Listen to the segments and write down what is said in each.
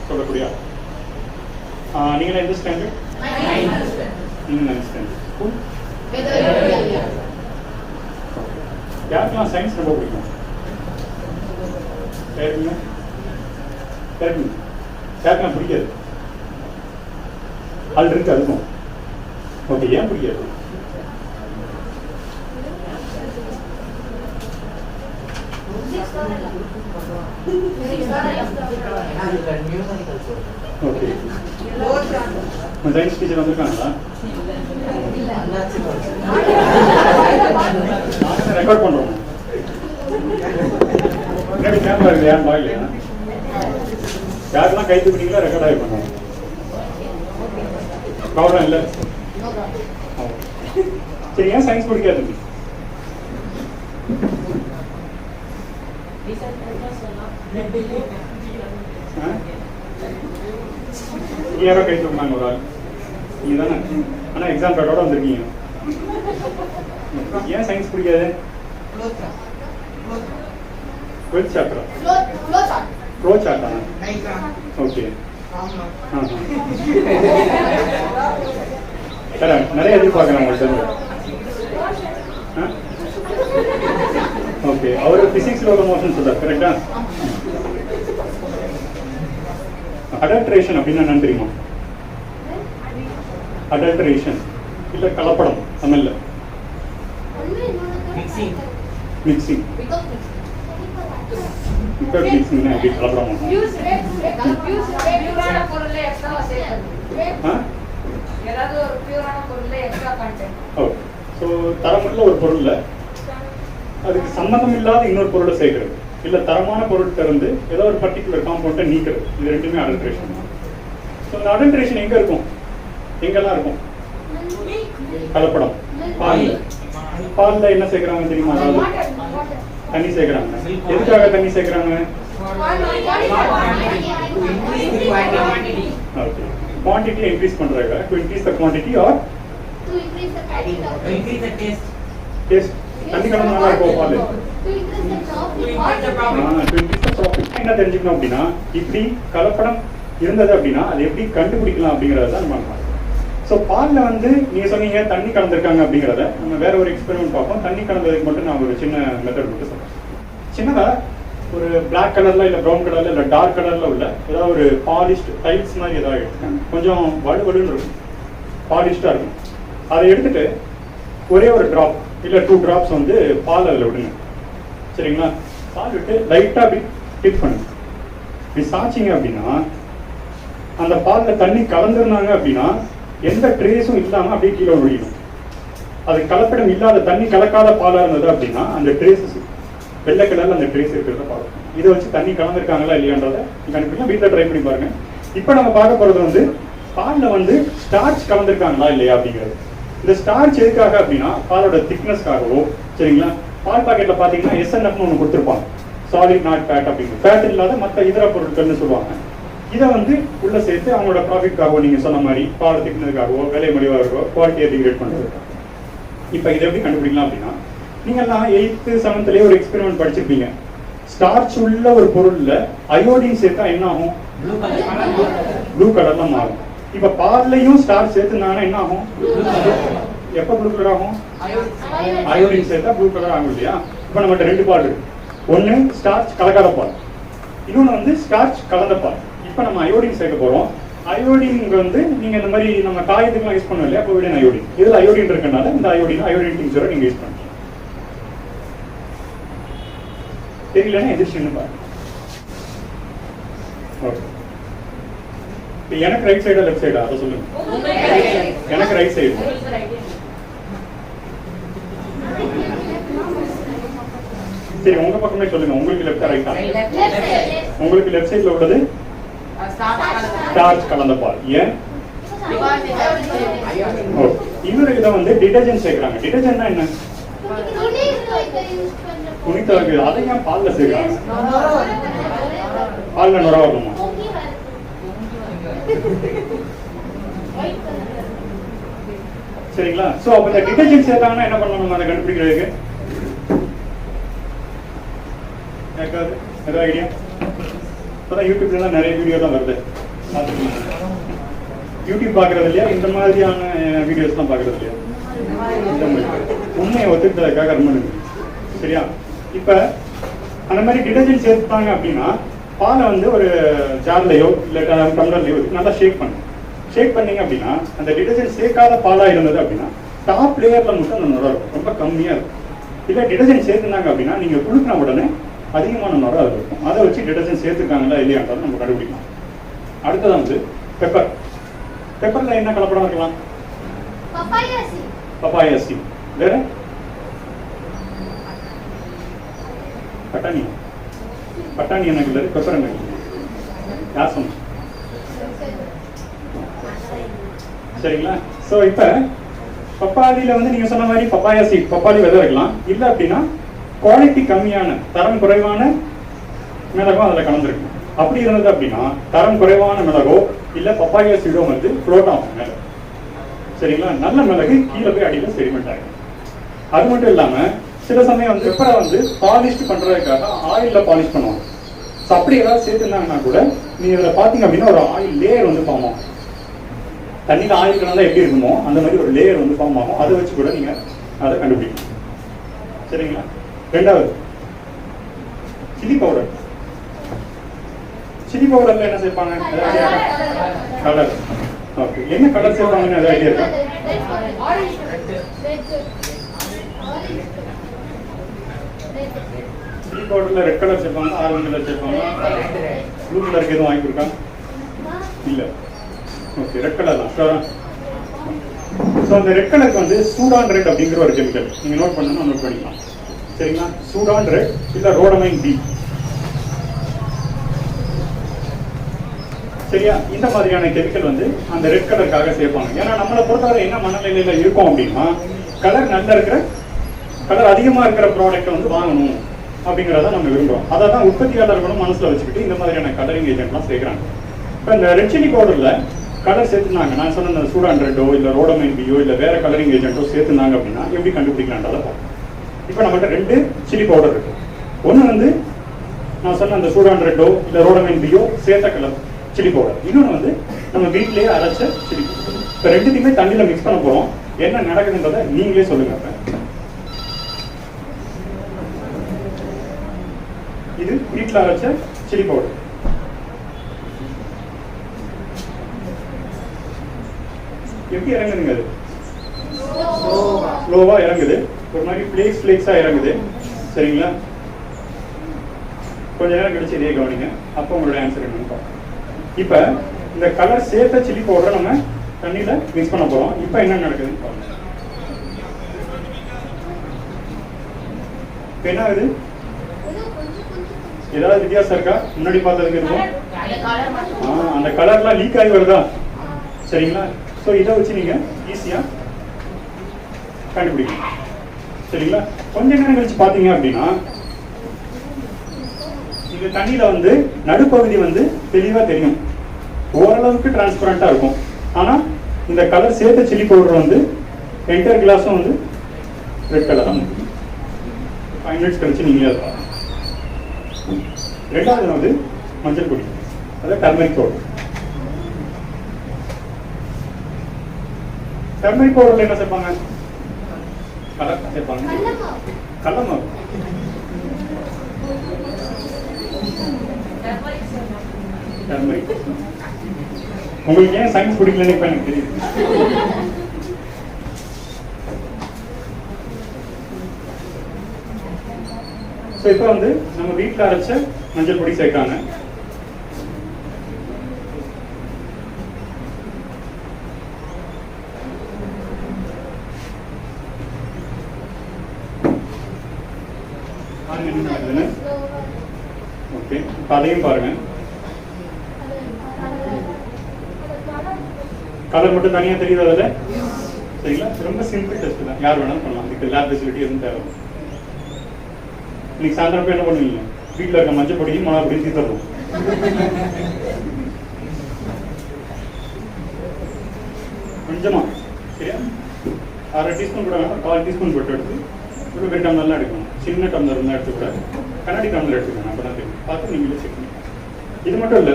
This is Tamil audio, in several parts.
சொல்லக்கூடிய நீங்களே எந்த ஸ்டாண்டர்ட்? 9th standard. யாருக்கெல்லாம் சயின்ஸ் ரொம்ப பிடிக்கும்? யாருக்கெல்லாம் பிடிக்காது? அது இருக்கு அதுக்கும். ஓகே, ஏன் பிடிக்காது? ஓகே, சயின்ஸ் டீச்சர் வந்திருக்காங்களா? ரெக்கார்ட் பண்றோம். கேமரா இருக்கு, யாரும் பாக்கலையா? யாருக்கெல்லாம் கை தூக்கிட்டீங்களா ரெக்கார்ட் ஆகி பண்ணுவோம். ப்ராப்ளம் இல்லை. சரி, ஏன் சயின்ஸ் பிடிக்காது? யாரோ கை தூக்குனாங்க ஒரு ஆள், நீங்க தானே? ஆனா எக்ஸாம் பேட்டோட வந்திருக்கீங்க. ஏன் சயின்ஸ் பிடிக்காது? 12th chapter flow சார்ட்டா? ஓகே, நிறைய எதிர்பார்க்கிறேன் உங்கள்கிட்ட. ஓகே, அவர் பிசிக்ஸ்ல ஒரு மோஷன் சொல்றார், கரெக்டா? அடல்ட்ரேஷன் அப்படின்னா என்ன தெரியுமா? அடல்ட்ரேஷன் இல்ல கலப்படம் தமிழ்ல. மிக்சிங். மிக்சிங் எப்படி கலப்படம்? தரமுள்ள ஒரு பொருள்ல அதுக்கு சம்பந்தம் இல்லாத இன்னொரு பொருளை சேர்க்கிறது, இல்ல தரமான பொருட்கள் இருந்து ஏதோ ஒரு பர்டிகுலர் காம்பவுண்டை நீக்கிறது, இது ரெண்டுமே அடல்ட்ரேஷன். ஸோ இந்த அடல்ட்ரேஷன் எங்க இருக்கும்? எங்கெல்லாம் இருக்கும்? கலப்படம். பால்ல என்ன சேர்க்கிறாங்க தெரியுமா? அதாவது தண்ணி சேர்க்கிறாங்க. எதுக்காக தண்ணி சேர்க்கிறாங்க? குவான்டிட்டி இன்க்ரீஸ் பண்றாங்க. To increase the quantity R to increase the taste. தண்ணி கலந்து நல்லா இருக்கும் பால். என்ன தெரிஞ்சுக்கணும் அப்படின்னா, இப்படி கலப்படம் இருந்தது அப்படின்னா அது எப்படி கண்டுபிடிக்கலாம் அப்படிங்கறத தான் நம்ம. ஸோ பாலில் வந்து நீங்க சொன்னீங்க தண்ணி கலந்துருக்காங்க அப்படிங்கிறத நம்ம வேற ஒரு எக்ஸ்பெரிமெண்ட் பார்ப்போம். தண்ணி கலந்ததுக்கு மட்டும் நான் ஒரு சின்ன மெத்தட் மட்டும் சொல்றேன். சின்னதா ஒரு பிளாக் கலர்ல இல்ல ப்ரௌன் கலர்ல இல்ல டார்க் கலர்ல உள்ள ஏதாவது ஒரு பாலிஷ்ட் டைல்ஸ் மாதிரி ஏதாவது எடுத்துக்காங்க. கொஞ்சம் வலுவலுன்னு இருக்கும், பாலிஷ்டா இருக்கும். அதை எடுத்துட்டு ஒரே ஒரு டிராப் இல்ல 2 drops வந்து பால் அதில் விடுங்க. சரிங்களா? பால் விட்டு லைட்டா அப்படி டிப் பண்ணுங்க. இப்படி சாச்சிங்க அப்படின்னா அந்த பால்ல தண்ணி கலந்துருந்தாங்க அப்படின்னா எந்த ட்ரேஸும் இல்லாம அப்படியே கீழே விழுகும். அது கலப்படம் இல்லாத தண்ணி கலக்காத பாலா இருந்தது அப்படின்னா அந்த ட்ரேஸ் வெள்ளை கலர்ல அந்த ட்ரேஸ் இருக்கிறத பார்க்கணும். இதை வச்சு தண்ணி கலந்துருக்காங்களா இல்லையான்றதை கண்டுபிடிக்கலாம். வீட்டில் ட்ரை பண்ணி பாருங்க. இப்போ நம்ம பார்க்க போறது வந்து பால்ல வந்து ஸ்டார்ச் கலந்துருக்காங்களா இல்லையா அப்படிங்கிறது. இந்த ஸ்டார்ச் எதுக்காக அப்படின்னா பாலோட திக்னஸ்க்காகவோ. சரிங்களா? பால் பாக்கெட்ல பாத்தீங்கன்னா SNF ஒன்று கொடுத்துருப்பாங்க, சாலிட் நாட் ஃபேட் அப்படிங்கிற. ஃபேட் இல்லாத மற்ற இதர பொருட்கள்னு சொல்லுவாங்க. இதை வந்து உள்ள சேர்த்து அவங்களோட ப்ராஃபிட்காகவோ நீங்க சொன்ன மாதிரி பால் திக்னதுக்காகவோ விலை மலிவாகவோ குவாலிட்டியை டிகிரேட் பண்றது. இப்போ இதை எப்படி கண்டுபிடிக்கலாம் அப்படின்னா, நீங்கெல்லாம் 8th 7th ஒரு எக்ஸ்பெரிமெண்ட் படிச்சிருப்பீங்க. ஸ்டார்ச் உள்ள ஒரு பொருள்ல அயோடின் சேர்த்தா என்ன ஆகும்? ப்ளூ கலர்ல மாறும். இப்ப பால்லையும் ஸ்டார்ச் சேர்த்துனாங்கன்னா என்ன ஆகும்? எப்ப ப்ளூ கலர் ஆகும்? அயோடின் சேர்த்தா ப்ளூ கலர் ஆகும் இல்லையா? இப்ப நம்மகிட்ட 2 பால் இருக்கு. ஒன்னு ஸ்டார்ச் கலக்காத பால், இன்னொன்னு வந்து ஸ்டார்ச் கலந்த பால். இப்ப நம்ம அயோடின் சேர்க்க போறோம். அயோடின் வந்து நீங்க இந்த மாதிரி நம்ம காயத்துக்குலாம் யூஸ் பண்ணுவோம் இல்லையா? கோவிடன் அயோடின். இதுல அயோடின் இருக்கனால இந்த அயோடின் டிங்சரை நீங்க யூஸ் பண்ணுங்க. தெரியலன்னா எதிர்த்து பாருங்க. ஓகே, எனக்கு ரைட் சைடா லெஃப்ட் சைடா அதை சொல்லுங்க. எனக்கு ரைட் சைடு. சரி, உங்க பக்கமே சொல்லுங்க. உங்களுக்கு லெஃப்டா ரைட்டா? உங்களுக்கு லெஃப்ட் சைடுல உள்ளது ஸ்டார்ச் கலந்த பால். ஏன்? இன்னொரு இதை வந்து டிடர்ஜென்ட் சேர்க்கிறாங்க. டிடர்ஜென்ட்னா என்ன? துணி துவைக்கிறது. அதை ஏன் பால்ல சேர்க்கிறாங்க? பால்ல நுர வரணுமா? சரிங்களா? சோ அப்ப இந்த டிடர்ஜென்ட் சேர்த்தாங்கன்னா என்ன பண்ணணும் அதை கண்டுபிடிக்கிறதுக்கு? ஏதாவது ஐடியா? இப்போதான் யூடியூப்ல தான் நிறைய வீடியோ தான் வருது. யூடியூப் பார்க்கறது இல்லையா, இந்த மாதிரியான வீடியோஸ்லாம் பார்க்கறது இல்லையா? உண்மையை ஒத்துக்கிட்டதுக்காக ரொம்ப நன்றி. சரியா? இப்போ அந்த மாதிரி டிடர்ஜென்ட் சேர்த்துட்டாங்க அப்படின்னா பாலை வந்து ஒரு ஜார்லையோ இல்லை டம்ளர்லையோ நல்லா ஷேக் பண்ணுங்க. ஷேக் பண்ணீங்க அப்படின்னா அந்த டிடர்ஜென்ட் சேர்க்காத பாலாக இருந்தது அப்படின்னா டாப் லேயரில் மட்டும் அந்த நுரை இருக்கும், ரொம்ப கம்மியாக இருக்கும். இல்லை டிடர்ஜென்ட் சேர்த்துனாங்க அப்படின்னா நீங்கள் குளுக்கின உடனே அதிகமான நுரை அது இருக்கும். அதை வச்சு டிடர்ஜென்ட் சேர்த்துருக்காங்களா இல்லையான்றது நம்ம கண்டுபிடிக்கலாம். அடுத்ததான் வந்து பெப்பர். பெப்பரில் என்ன கலப்படம் இருக்கலாம்? Papaya seed. வேற பட்டாணி. பட்டாணி என்ன கலர், பெப்பர் என்ன கலர்? யார் சொன்ன? சரிங்களா? ஸோ இப்போ பப்பாளியில் வந்து நீங்கள் சொன்ன மாதிரி பப்பாயா சீட், பப்பாளி விதை இருக்கலாம். இல்லை அப்படின்னா குவாலிட்டி கம்மியான தரம் குறைவான மிளகும் அதில் கலந்துருக்கும். அப்படி இருந்தது அப்படின்னா தரம் குறைவான மிளகோ இல்லை பப்பாயா சீடோ வந்து ஃப்ளோட் ஆகும் மேலே. சரிங்களா? நல்ல மிளகு கீழே போய் அடியில் செடிமெண்ட் ஆகும். அது மட்டும் இல்லாமல் சில சமயம் வந்து பெப்பரை வந்து பாலிஷ் பண்ணுறதுக்காக ஆயிலில் பாலிஷ் பண்ணுவாங்க. ஸோ அப்படி ஏதாவது சேர்த்துருந்தாங்கன்னா கூட நீங்கள் இதில் பார்த்தீங்க அப்படின்னா ஒரு ஆயில் லேயர் வந்து ஃபார்ம் ஆகும். தண்ணியில் ஆயில் கலந்தா எப்படி இருக்குமோ அந்த மாதிரி ஒரு லேயர் வந்து ஃபார்ம் ஆகும். அதை வச்சு கூட நீங்கள் அதை கண்டுபிடிக்கணும். சரிங்களா? ரெண்டாவது சில்லி பவுடர். சில்லி பவுடர்ல என்ன சேர்ப்பாங்க? கலர். ஓகே, என்ன கலர் சேர்ப்பாங்கன்னு ஏதாவது ஐடியா இருக்கா? சில்லி பவுடர்ல ரெட் கலர் சேர்ப்பாங்க, ஆரஞ்சு கலர் சேர்ப்பாங்க, ப்ளூ கலருக்கு எதுவும் வாங்கி கொடுக்கா? இல்ல. ஓகே, ரெட் கலர் தான். ஷூரா? ஸோ அந்த ரெட் கலருக்கு வந்து சூடான் ரெட் அப்படிங்கிற ஒரு கெமிக்கல் நீங்க நோட் பண்ணணும்னா நோட் பண்ணிக்கலாம். சரிங்களா? சூடான் ரெட் இல்ல ரோடமைன் பி. சரியா? இந்த மாதிரியான கெமிக்கல் வந்து அந்த ரெட் கலருக்காக சேர்ப்பாங்க. ஏன்னா நம்மளை பொறுத்தவரை என்ன மனநிலையில இருக்கும் அப்படின்னா கலர் நல்லா இருக்கிற கலர் அதிகமா இருக்கிற ப்ராடக்ட் வந்து வாங்கணும் அப்படிங்கிறத நம்ம விரும்புறோம். அதை தான் உற்பத்தியாளர்களும் மனசுல வச்சுக்கிட்டு இந்த மாதிரியான கலரிங் ஏஜென்ட்லாம் சேர்க்கிறாங்க. இப்போ இந்த ரெட் சில்லி பவுடர்ல கலர் சேர்த்துனாங்க, நான் சொன்ன இந்த சூடான் ரெட்டோ இல்லை ரோடமைன் பியோ இல்லை வேற கலரிங் ஏஜென்ட்டோ சேர்த்துனாங்க அப்படின்னா எப்படி கண்டுபிடிக்கலான்றதை பார்ப்போம். இப்போ நம்மகிட்ட 2 சில்லி பவுடர் இருக்கு. ஒன்று வந்து நான் சொன்ன அந்த சூடான் ரெட்டோ இல்லை ரோடமைன் பியோ சேர்த்த கலர் சில்லி பவுடர். இன்னொன்று வந்து நம்ம வீட்டிலேயே அரைச்ச சில்லி பவுடர். இப்போ ரெண்டுத்தையுமே தண்ணியில் மிக்ஸ் பண்ண போகிறோம். என்ன நடக்குதுன்றதை நீங்களே சொல்லுங்க. இது வீட்டில் அரைச்ச சில்லி பவுடர். எப்படி இறங்குதுங்க? அது ஸ்லோவா இறங்குது, ஒரு மாதிரி ஃபிளேக்ஸா இறங்குது. சரிங்களா? கொஞ்ச நேரம் கழிச்சு இதே கவனிங்க, அப்போ உங்களோட ஆன்சர் என்னன்னு பார்ப்போம். இப்போ இந்த கலர் சேர்த்த சில்லி பவுடரை நம்ம தண்ணியில மிக்ஸ் பண்ண போறோம். இப்போ என்ன நடக்குதுன்னு பாருங்க. என்ன ஆகுது? ஏதாவது வித்தியாசம் இருக்கா முன்னாடி பார்த்ததுக்கு? இருக்கும் அந்த கலர்லாம் லீக் ஆகி வருதா? சரிங்களா? ஸோ இதை வச்சு நீங்க ஈஸியா கண்டுபிடிக்கணும். சரிங்களா? கொஞ்ச நேரம் கழிச்சு பார்த்தீங்க அப்படின்னா இந்த தண்ணியில வந்து நடுப்பகுதி வந்து தெளிவா தெரியும், ஓரளவுக்கு டிரான்ஸ்பரண்டா இருக்கும். ஆனா இந்த கலர் சேர்த்த சில்லி பவுடர் வந்து என்டையர் கிளாஸும் வந்து ரெட் கலர் தான். 5 மினிட்ஸ் கழிச்சு நீங்களே அதை பாருங்க. ரெண்டாவது வந்து மஞ்சள் பொடி, அதாவது டர்மரிக் பவுடர். டர்மரிக் பவுடர்ல என்ன சேர்ப்பாங்க? கலர் சேர்ப்பாங்க, கடலமாவு. டர்மரிக். உங்களுக்கு ஏன் சயின்ஸ் பிடிக்கலன்னு இப்ப எனக்கு தெரியுது. ஸோ இப்போ வந்து நம்ம வீட்டில் அரைச்ச மஞ்சள் பொடி சேர்க்காங்க. ஓகே, அதையும் பாருங்க. கலர் மட்டும் தனியா தெரியுது அதுல. சரிங்களா? ரொம்ப சிம்பிள் டெஸ்ட் தான், யார் வேணாலும் பண்ணலாம். இதுக்கு லேப் ஃபெசிலிட்டி எதுவும் தேவை. இன்னைக்கு சாயந்தரம் போய் என்ன பண்ணுவீங்க? வீட்டில் இருக்க மஞ்சள் பொடியும் மிளகா பொடியும் தீர்த்துறோம். கொஞ்சமா, சரியா? 1/2 டீஸ்பூன் கூட வேணாம், 1/4 டீஸ்பூன் போட்டு எடுத்து இவ்வளோ பெரிய டம்ளர்லாம் எடுக்கணும். சின்ன டம்ளர் இருந்தால் எடுத்து கூட கண்ணாடி டம்ளர் எடுத்துக்கணும். அப்போ தான் தெரியும். பார்த்து நீங்களே செக் பண்ணிக்கலாம். இது மட்டும் இல்லை,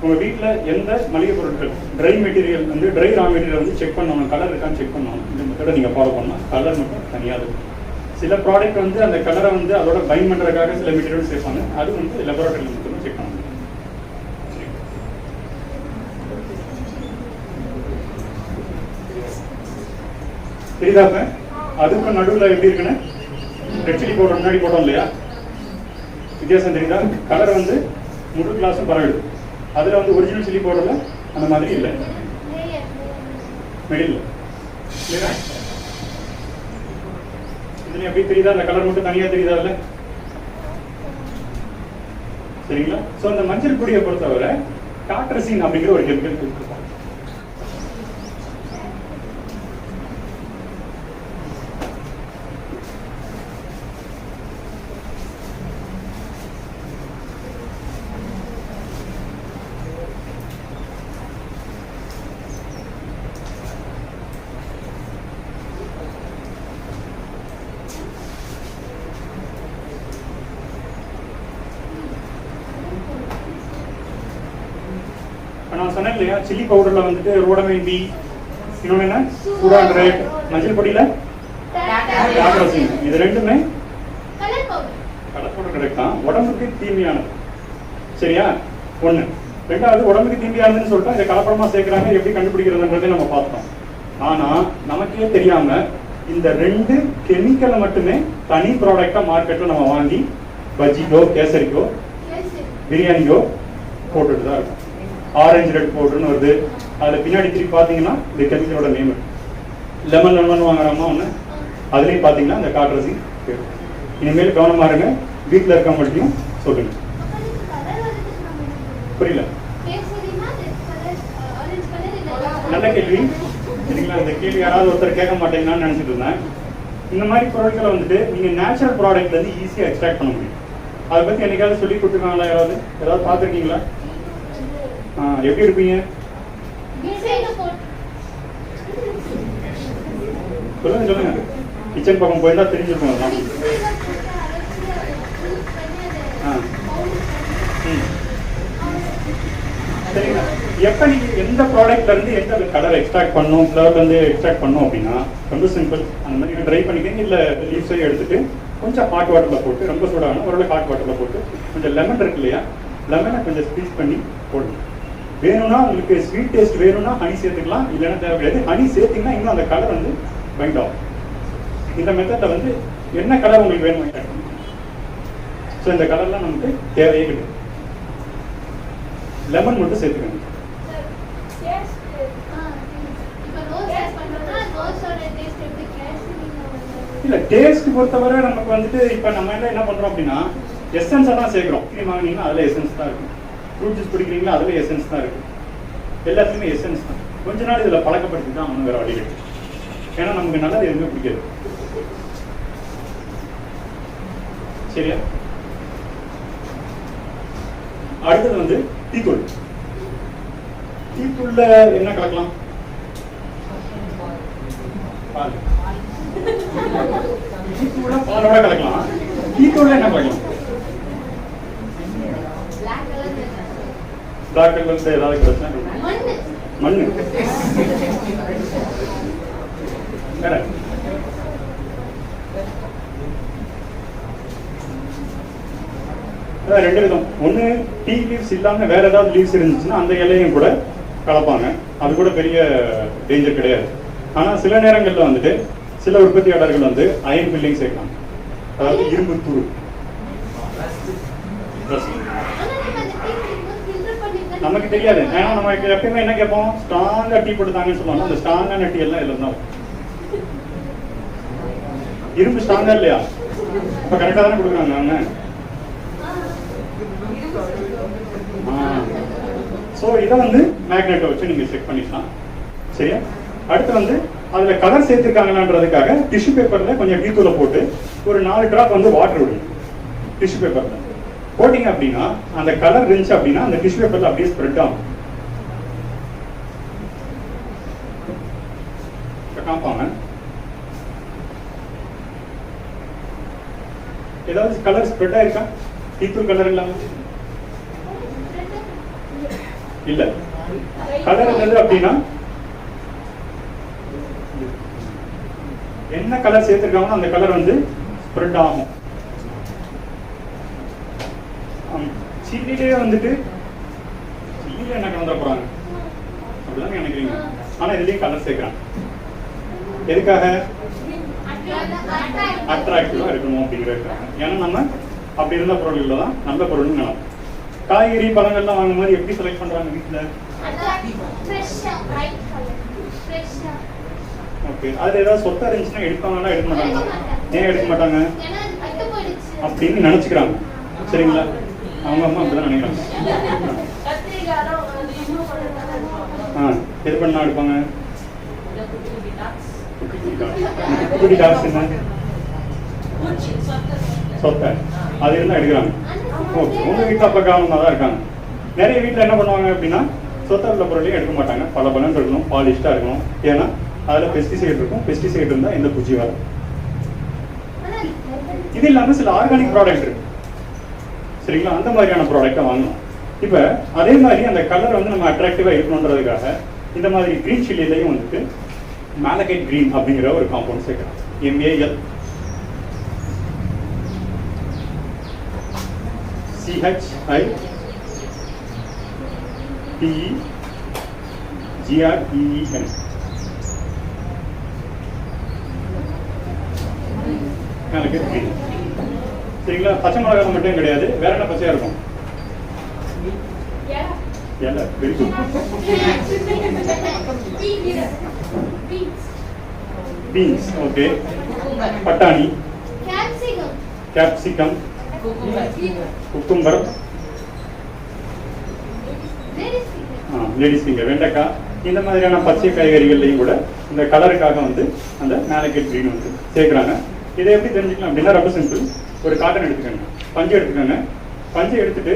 உங்கள் வீட்டில் எந்த மளிகை பொருட்கள் ட்ரை மெட்டீரியல் வந்து ட்ரை ரா மெட்டீரியல் வந்து செக் பண்ணணும், கலர் இருக்கான்னு செக் பண்ணணும். இந்த மெத்தடை நீங்கள் ஃபாலோ பண்ணால் கலர் மட்டும் தனியாக இருக்கும். சில ப்ராடக்ட் வந்து அந்த கலரை வந்து அதோட பைண்ட் பண்ணுறதுக்காக சில மெட்டீரியல் சேர்ப்பாங்க, அது வந்து லெபரட்டரியில் மட்டும் செக் பண்ண முடியும். தெரியுதாப்ப அதுக்கும் நடுவில் எப்படி இருக்குன்னு ரெட் சில்லி பவுடர் முன்னாடி போட்டோம் இல்லையா, வித்தியாசம் தெரியுதா? கலர் வந்து முழு கிளாஸும் பரவிடுது. அதில் வந்து ஒரிஜினல் சில்லி பவுடரில் அந்த மாதிரி இல்லை, மிடில் இல்லையா? இதுல எப்படி தெரியுதா? அந்த கலர் மட்டும் தனியாக தெரியுதா இல்லை? சரிங்களா? ஸோ அந்த மஞ்சள் பொடியை பொறுத்தவரை டாட்ரசின் அப்படிங்கிற ஒரு கெமிக்கல் கொடுத்துருப்பாங்க. நான் சொன்னேன் இல்லையா, சில்லி பவுடர்ல வந்துட்டு ரோடமைன் பி, இன்னொன்னு என்ன சூடான்ரேட், மஞ்சள் பொடியில டாட்ரசின், இது ரெண்டுமே கலர் பவுடர் கரெக்ட் தான், உடம்புக்கு தீமையானது. சரியா? ஒண்ணு. ரெண்டாவது, உடம்புக்கு தீமையானதுன்னு சொல்லிட்டு இதை கலப்படமா சேர்க்கிறாங்க, எப்படி கண்டுபிடிக்கிறதுன்றதை நம்ம பார்த்தோம். ஆனா நமக்கே தெரியாம இந்த ரெண்டு கெமிக்கலை மட்டுமே தனி ப்ராடக்டா மார்க்கெட்ல நம்ம வாங்கி பஜ்ஜிக்கோ கேசரிக்கோ பிரியாணிக்கோ போட்டுட்டு தான் இருக்கும். ஆரஞ்சு ரெட் பவுடர்னு வருது, அதில் பின்னாடி திருப்பி பார்த்தீங்கன்னா இந்த கெமிக்கலோட நேம் லெமன் லெமன் வாங்குறாமா ஒன்று, அதுலேயும் பார்த்தீங்கன்னா இந்த டாட்ரசின். இனிமேல் கவனமா இருங்க, வீட்டில் இருக்கவங்கள்ட்டையும் சொல்லுங்க. புரியல? நல்ல கேள்வி. சரிங்களா? இந்த கேள்வி யாராவது ஒருத்தர் கேட்க மாட்டேங்கன்னு நினைச்சிட்டு இருந்தேன். இந்த மாதிரி பொருட்களை வந்துட்டு நீங்க நேச்சுரல் ப்ராடக்ட்ல இருந்து ஈஸியாக எக்ஸ்ட்ராக்ட் பண்ண முடியும். அதை பத்தி என்னைக்காவது சொல்லி கொடுத்துருக்காங்களா? ஏதாவது பார்த்துருக்கீங்களா? எப்படி இருப்பீங்க? சொல்லுங்க சொல்லுங்க. கிச்சன் பக்கம் போயிருந்தா தெரிஞ்சிருக்கோம். சரிங்களா? எப்ப நீங்க எந்த ப்ராடக்ட்ல இருந்து எந்த கலர் எக்ஸ்ட்ராக்ட் பண்ணும், ஃபிளவர்ல இருந்து எக்ஸ்ட்ராக்ட் பண்ணும் அப்படின்னா ரொம்ப சிம்பிள். அந்த மாதிரி ட்ரை பண்ணிக்கங்க. இல்ல லீவ்ஸை எடுத்துட்டு கொஞ்சம் ஹாட் வாட்டர்ல போட்டு, ரொம்ப சூடாகணும், ஓரளவு ஹாட் வாட்டர்ல போட்டு கொஞ்சம் லெமன் இருக்கு இல்லையா, லெமனை கொஞ்சம் ஸ்க்வீஸ் பண்ணி போடணும். வேணும்னா உங்களுக்கு ஸ்வீட் டேஸ்ட் வேணும்னா ஹனி சேர்த்துக்கலாம், இல்லைன்னா தேவை கிடையாது. ஹனி சேர்த்தீங்கன்னா இன்னும் அந்த கலர் வந்து பைண்ட் ஆகும். இந்த மெத்தட்ல வந்து என்ன கலர் உங்களுக்கு வேணும், ஸோ இந்த கலர்லாம் நமக்கு தேவையே கிடையாது. லெமன் மட்டும் சேர்த்துக்கணும். இல்ல டேஸ்ட் பொறுத்தவரை நமக்கு வந்துட்டு இப்ப நம்ம என்ன பண்றோம் அப்படின்னா எசன்ஸ் தான் சேர்க்கிறோம். கிரீம் வாங்கினீங்கன்னா அதுல எசன்ஸ் தான் இருக்கும், ஃப்ரூட் ஜூஸ் குடிக்கிறீங்களா அதுல எசன்ஸ் தான் இருக்கு, எல்லாத்துலயுமே எசன்ஸ் தான். கொஞ்ச நாள் இதுல பழக்கப்படுத்தி தான் அவனு வேற வழி இருக்கு. ஏன்னா நமக்கு நல்லது எதுவுமே பிடிக்காது. சரியா? அடுத்தது வந்து டீத்தூள். டீத்தூள்ல என்ன கலக்கலாம்? பால். டீத்தூள்ல பாலோட கலக்கலாம். டீத்தூள்ல என்ன கலக்கலாம்? பிளாக் கலர்ல ஏதாவது பிரச்சனை? மண்ணு. ரெண்டு விதம். ஒண்ணு டீ லீவ்ஸ் இல்லாம வேற ஏதாவது லீவ்ஸ் இருந்துச்சுன்னா அந்த இலையும் கூட கலப்பாங்க, அது கூட பெரிய டேஞ்சர் கிடையாது. ஆனா சில நேரங்கள்ல வந்துட்டு சில உற்பத்தியாளர்கள் வந்து அயன் ஃபில்லிங் சேர்க்கலாம், அதாவது இரும்பு தூள். நமக்கு தெரியாது, ஏன்னா நம்ம எப்பயுமே என்ன கேட்போம், ஸ்ட்ராங்கா டீ போட்டுதாங்கன்னு சொல்லுவாங்க. அந்த ஸ்ட்ராங்கான டீ எல்லாம் இதுல தான் இரும்பு ஸ்ட்ராங்கா இல்லையா, அப்ப கரெக்டா தானே கொடுக்குறாங்க அவங்க. ஸோ இதை வந்து மேக்னெட்டை வச்சு நீங்க செக் பண்ணிக்கலாம். சரியா? அடுத்து வந்து அதுல கலர் சேர்த்திருக்காங்களான்றதுக்காக டிஷ்யூ பேப்பர்ல கொஞ்சம் டீத்தூளை போட்டு ஒரு 4 டிராப் வந்து வாட்டர் விடுங்க. டிஷ்யூ பேப்பர்ல போட்டீங்க அப்படின்னா அந்த கலர் இருந்துச்சு அப்படின்னா அந்த டிஷ்யூ பேப்பர்ல அப்படியே ஸ்ப்ரெட் ஆகும். காப்பாங்க. ஏதாவது கலர் ஸ்ப்ரெட் ஆயிருக்கா? டீத்தூள் கலர் இல்லாம இல்ல. கலர் என்னது அப்படின்னா என்ன கலர் சேர்த்திருக்காங்களோ அந்த கலர் வந்து ஸ்ப்ரெட் ஆகும். சில்லிலே வந்துட்டு சில்லில என்ன கலந்துட போறாங்க அப்படிதான் நினைக்கிறீங்க. ஆனா இதுலயும் கலர் சேர்க்கிறாங்க. எதுக்காக? அட்ராக்டிவா இருக்கணும் அப்படிங்கிறதுக்காக. ஏன்னா நம்ம அப்படி இருந்த பொருள்கள் தான் நல்ல பொருள்னு நினைப்போம். காய்கறி பழங்கள்லாம் வாங்கும் போது எப்படி செலக்ட் பண்றாங்க வீட்டுல? ஓகே, அதுல ஏதாவது சொத்தா இருந்துச்சுன்னா எடுப்பாங்கன்னா எடுக்க மாட்டாங்க. ஏன் எடுக்க மாட்டாங்க அப்படின்னு நினைச்சுக்கிறாங்க. சரிங்களா? அவங்க அம்மா அப்படிதான் நினைக்கிறாங்க. எது பண்ணா எடுப்பாங்க? குட்டி டாக்ஸ் என்ன சொத்தை அது இருந்தா எடுக்கிறாங்க. ஓகே, உங்க வீட்டுல அப்ப கவனமா தான் இருக்காங்க. நிறைய வீட்டுல என்ன பண்ணுவாங்க அப்படின்னா சொத்தை உள்ள பொருளையும் எடுக்க மாட்டாங்க. பல பலன் இருக்கணும், பாலிஷ்டா இருக்கணும். ஏன்னா அதுல பெஸ்டிசைட் இருக்கும். பெஸ்டிசைட் இருந்தா எந்த பூச்சி வரும். இது இல்லாம சில ஆர்கானிக் ப்ராடக்ட் இருக்கு. சரிங்களா? அந்த மாதிரியான ப்ராடக்டை வாங்கணும். இப்ப அதே மாதிரி அந்த கலர் வந்து நம்ம அட்ராக்டிவா இருக்கணும்ன்றதுக்காக இந்த மாதிரி கிரீன் சில்லிலையும் வந்துட்டு மேலகைட் கிரீன் அப்படிங்கிற ஒரு காம்பவுண்ட் சேர்க்கலாம். MAL CHITEGREEN malachite green. சரிங்களா? பச்சை மிளகாய் மட்டும் கிடையாது, வேற என்ன பச்சையா இருக்கும்? பீன்ஸ். ஓகே, பட்டாணி, கேப்சிகம், குக்கும்பர், லேடிஸ் ஃபிங்கர், வெண்டைக்காய். இந்த மாதிரியான பச்சை காய்கறிகள்லையும் கூட இந்த கலருக்காக வந்து அந்த மேலகைட் கிரீன் வந்து சேர்க்கிறாங்க. இதை எப்படி தெரிஞ்சுக்கலாம் அப்படின்னா ரொம்ப சிம்பிள். ஒரு காட்டன் எடுத்துக்கோங்க, பஞ்சு எடுத்துக்கோங்க. பஞ்சை எடுத்துட்டு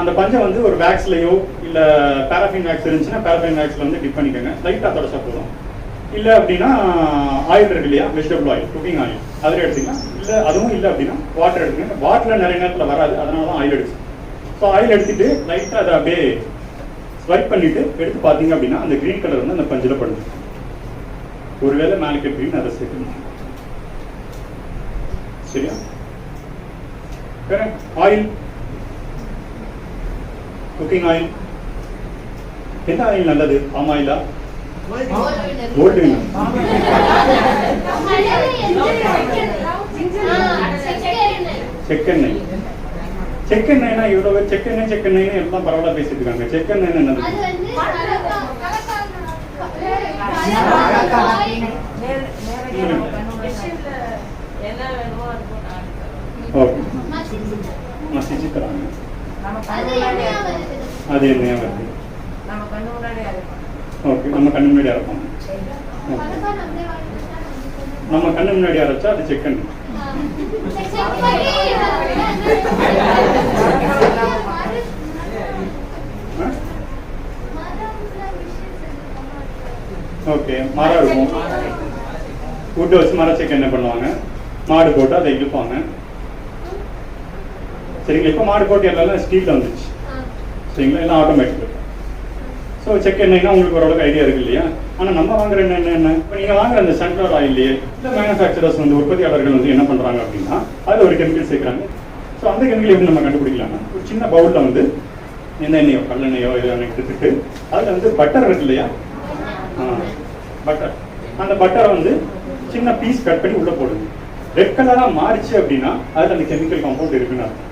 அந்த பஞ்சை வந்து ஒரு வேக்ஸ்லையோ இல்ல பாராஃபின் வேக்ஸ் இருந்துச்சுன்னா பாராஃபின் வேக்ஸ்ல வந்து டிப் பண்ணிக்கோங்க. லைட்டா தொடச்சா போதும். இல்ல அப்படின்னா ஆயில் இருக்கு இல்லையா, வெஜிடபிள் ஆயில், குக்கிங் ஆயில், அதில் எடுத்துக்கலாம். இல்ல அதுவும் இல்லை அப்படின்னா வாட்டர் எடுத்துங்க. வாட்டர்ல நிறைய நேரத்தில் வராது, அதனால தான் ஆயில் எடுத்து. ஸோ ஆயில் எடுத்துட்டு லைட்டா அதை அப்படியே ஸ்வைப் பண்ணிட்டு எடுத்து பார்த்தீங்க அப்படின்னா அந்த கிரீன் கலர் வந்து அந்த பஞ்சில் படுது. ஒருவேளை மேலகைட் கிரீன் அதை சேர்க்கணும். சரியா? வேற ஆயில், குக்கிங் ஆயில், எந்த ஆயில் நல்லது? பாம் ஆயிலா? கோல்டு வினர். செக்கெண்ணெய். செக்கெண்ணெய்னா இவ்வளவு செக்கெண்ணெய்னு எல்லாம் பரவாயில்ல பேசிட்டு இருக்காங்க. செக்கெண்ணெய் என்னது? மசிச்சு தராங்க. அது எண்ணெயா வருது. ஓகே, நம்ம கண்ணு முன்னாடி அரைப்போம். நம்ம கண்ணு முன்னாடி அரைச்சா அது செக்கெண்ணெய். ஓகே, மரம் இருக்கும். வுட் வச்சு மரச்செக்கு என்ன பண்ணுவாங்க? மாடு போட்டு அதை இழுப்பாங்க. சரிங்களா? இப்போ மாடு போட்டு எல்லாம் ஸ்டீல்ல வந்துச்சு. சரிங்களா? எல்லாம் ஆட்டோமேட்டிக். ஸோ செக் எண்ணெய்னா உங்களுக்கு ஓரளவுக்கு ஐடியா இருக்கு இல்லையா? ஆனால் நம்ம வாங்குற எண்ணெய் என்ன? இப்போ நீங்கள் வாங்குற அந்த சன்ஃப்ளவர் ஆயிலே இல்லை மேனுஃபேக்சரர்ஸ் வந்து உற்பத்தியாளர்கள் வந்து என்ன பண்ணுறாங்க அப்படின்னா அதில் ஒரு கெமிக்கல் சேர்க்குறாங்க. ஸோ அந்த கெமிக்கல் எப்படி நம்ம கண்டுபிடிக்கலாம்னா ஒரு சின்ன பவுலில் வந்து எந்த எண்ணெயோ கல்லெண்ணெயோ இதெல்லாம் எடுத்துட்டு அதில் வந்து பட்டர் இருக்கு இல்லையா? பட்டர். அந்த பட்டரை வந்து சின்ன பீஸ் கட் பண்ணி உள்ளே போடுங்க. ரெட் கலராக மாறிச்சு அப்படின்னா அதில் அந்த கெமிக்கல் காம்பவுண்ட் இருக்குன்னு அர்த்தம்.